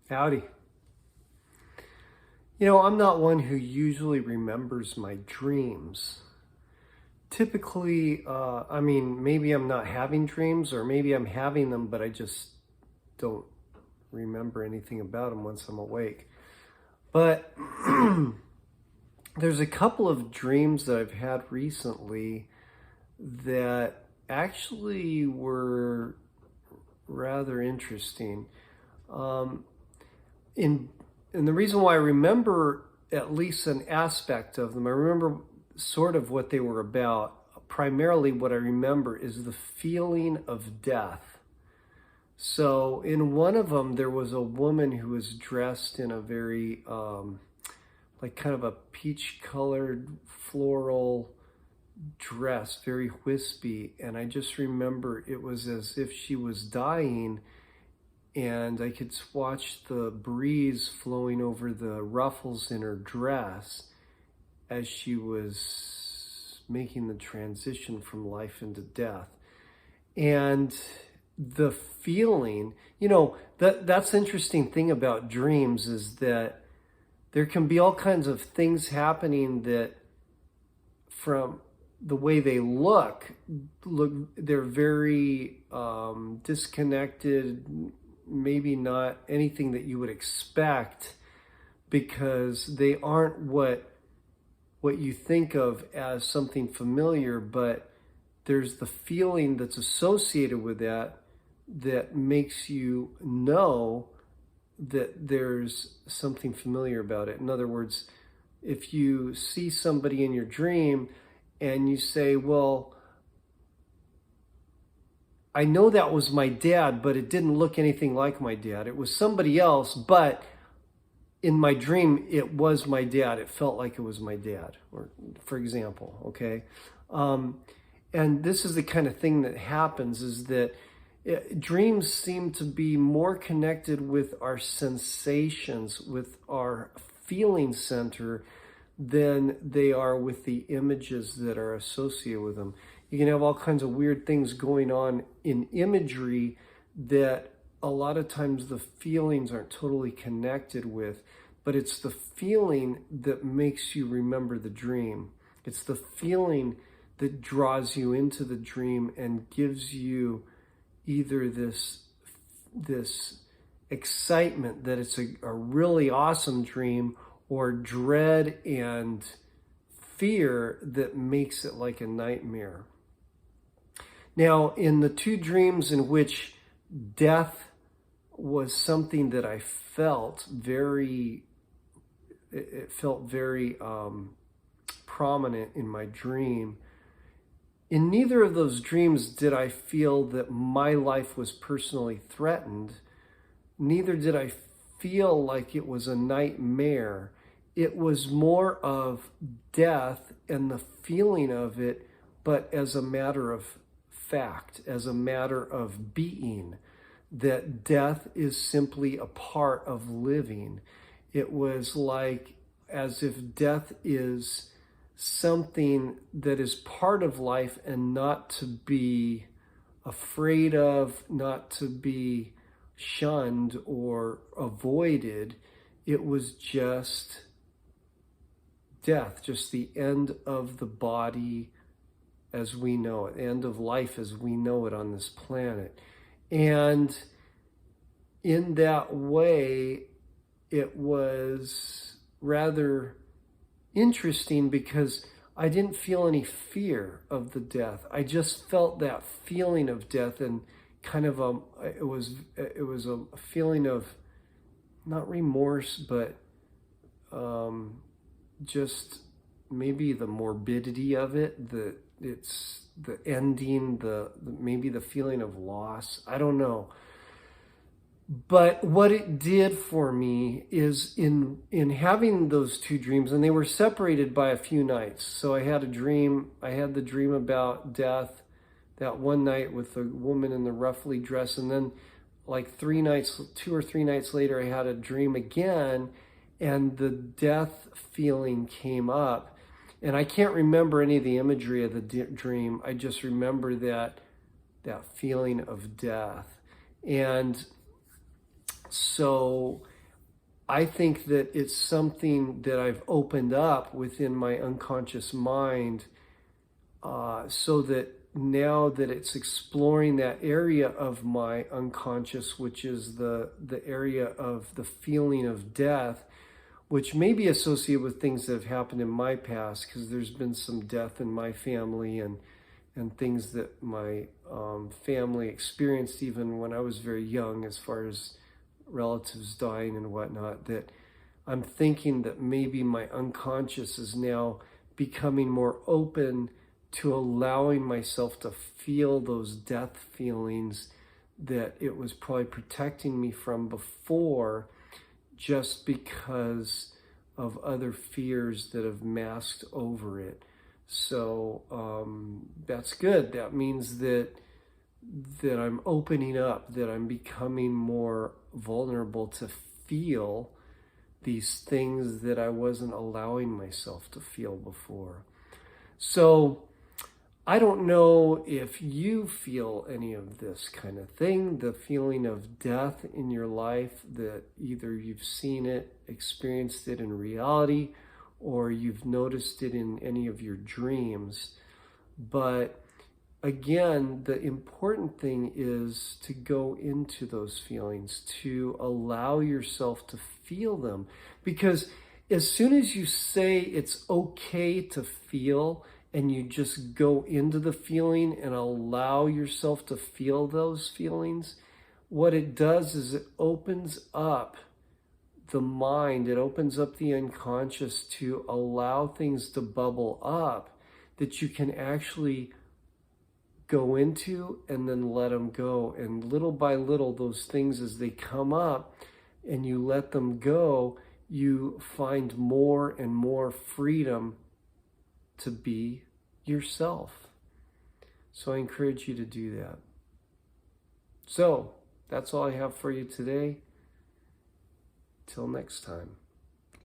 Howdy. I'm not one who usually remembers my dreams. Typically, maybe I'm not having dreams, or maybe I'm having them, but I just don't remember anything about them once I'm awake. But there's a couple of dreams that I've had recently that actually were rather interesting. Um, in and the reason why I remember at least an aspect of them, I remember sort of what they were about. Primarily, what I remember is the feeling of death. So, in one of them, there was a woman who was dressed in a very, like kind of a peach colored floral dress, very wispy. And I just remember it was as if she was dying, and I could watch the breeze flowing over the ruffles in her dress as she was making the transition from life into death. And the feeling, that's the interesting thing about dreams, is that there can be all kinds of things happening that, from the way they look, they're very disconnected, maybe not anything that you would expect, because they aren't what you think of as something familiar, but there's the feeling that's associated with that makes you know that there's something familiar about it. In other words, if you see somebody in your dream and you say, well, I know that was my dad, but it didn't look anything like my dad. It was somebody else, but in my dream, it was my dad. It felt like it was my dad, or for example, okay? And this is the kind of thing that happens, is that dreams seem to be more connected with our sensations, with our feeling center, than they are with the images that are associated with them. You can have all kinds of weird things going on in imagery that a lot of times the feelings aren't totally connected with, but it's the feeling that makes you remember the dream. It's the feeling that draws you into the dream and gives you either this excitement that it's a really awesome dream, or dread and fear that makes it like a nightmare. Now, in the two dreams in which death was something that I felt very, it felt very prominent in my dream, in neither of those dreams did I feel that my life was personally threatened. Neither did I feel like it was a nightmare. It was more of death and the feeling of it, but as a matter of fact, as a matter of being, that death is simply a part of living. It was like as if death is something that is part of life and not to be afraid of, not to be shunned or avoided. It was just death, just the end of the body as we know it, end of life as we know it on this planet. And in that way, it was rather interesting because I didn't feel any fear of the death. I just felt that feeling of death, and kind of it was a feeling of not remorse, but just maybe the morbidity of it, it's the ending, maybe the feeling of loss. I don't know. But what it did for me is in having those two dreams, and they were separated by a few nights. So I had the dream about death that one night with the woman in the roughly dress, and then like 2 or 3 nights later, I had a dream again, and the death feeling came up. And I can't remember any of the imagery of the dream. I just remember that feeling of death. And so I think that it's something that I've opened up within my unconscious mind, so that now that it's exploring that area of my unconscious, which is the area of the feeling of death, which may be associated with things that have happened in my past, because there's been some death in my family, and things that my family experienced even when I was very young, as far as relatives dying and whatnot, that I'm thinking that maybe my unconscious is now becoming more open to allowing myself to feel those death feelings that it was probably protecting me from before, just because of other fears that have masked over it. So that's good. That means that I'm opening up, that I'm becoming more vulnerable to feel these things that I wasn't allowing myself to feel before. So I don't know if you feel any of this kind of thing, the feeling of death in your life, that either you've seen it, experienced it in reality, or you've noticed it in any of your dreams. But again, the important thing is to go into those feelings, to allow yourself to feel them. Because as soon as you say it's okay to feel, and you just go into the feeling and allow yourself to feel those feelings, what it does is it opens up the mind, it opens up the unconscious to allow things to bubble up that you can actually go into and then let them go. And little by little, those things, as they come up and you let them go, you find more and more freedom to be yourself. So I encourage you to do that. So that's all I have for you today. Till next time.